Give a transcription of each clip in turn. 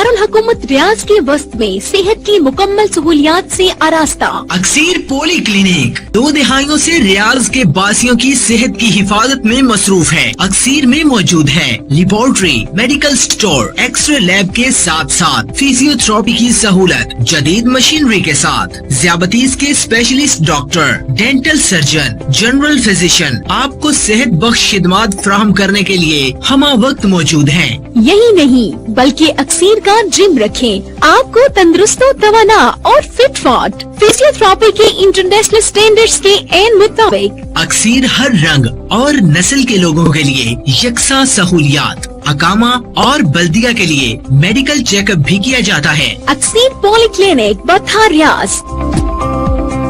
दारुल हुकूमत रियाज के वस्त में सेहत की मुकम्मल सहूलियात से आरास्ता। अक्सीर पोली क्लिनिक 2 दहाइयों से रियाज के बासियों की सेहत की हिफाजत में मसरूफ है। अक्सीर में मौजूद है laboratory, medical store, X-ray lab के साथ साथ फिजियोथेरेपी की सहूलत, जदीद मशीनरी के साथ, ज़ियाबतीस के specialist doctor, dental surgeon, general physician आपको सेहत बख्श खिदमात फराहम करने के लिए हम वक्त मौजूद हैं। यही नहीं बल्कि अक्सीर का जिम रखें, आपको तंदुरुस्त, तवाना और फिट फॉट फिजियोथेरेपी के इंटरनेशनल स्टैंडर्ड्स के एन मुताबिक। अक्सीर हर रंग और नस्ल के लोगों के लिए यकसा सहूलियात, अकामा और बल्दिया के लिए मेडिकल चेकअप भी किया जाता है। अक्सीर पॉली क्लिनिक, बथा रियाज।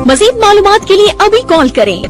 मजीद मालूमात के लिए अभी कॉल करें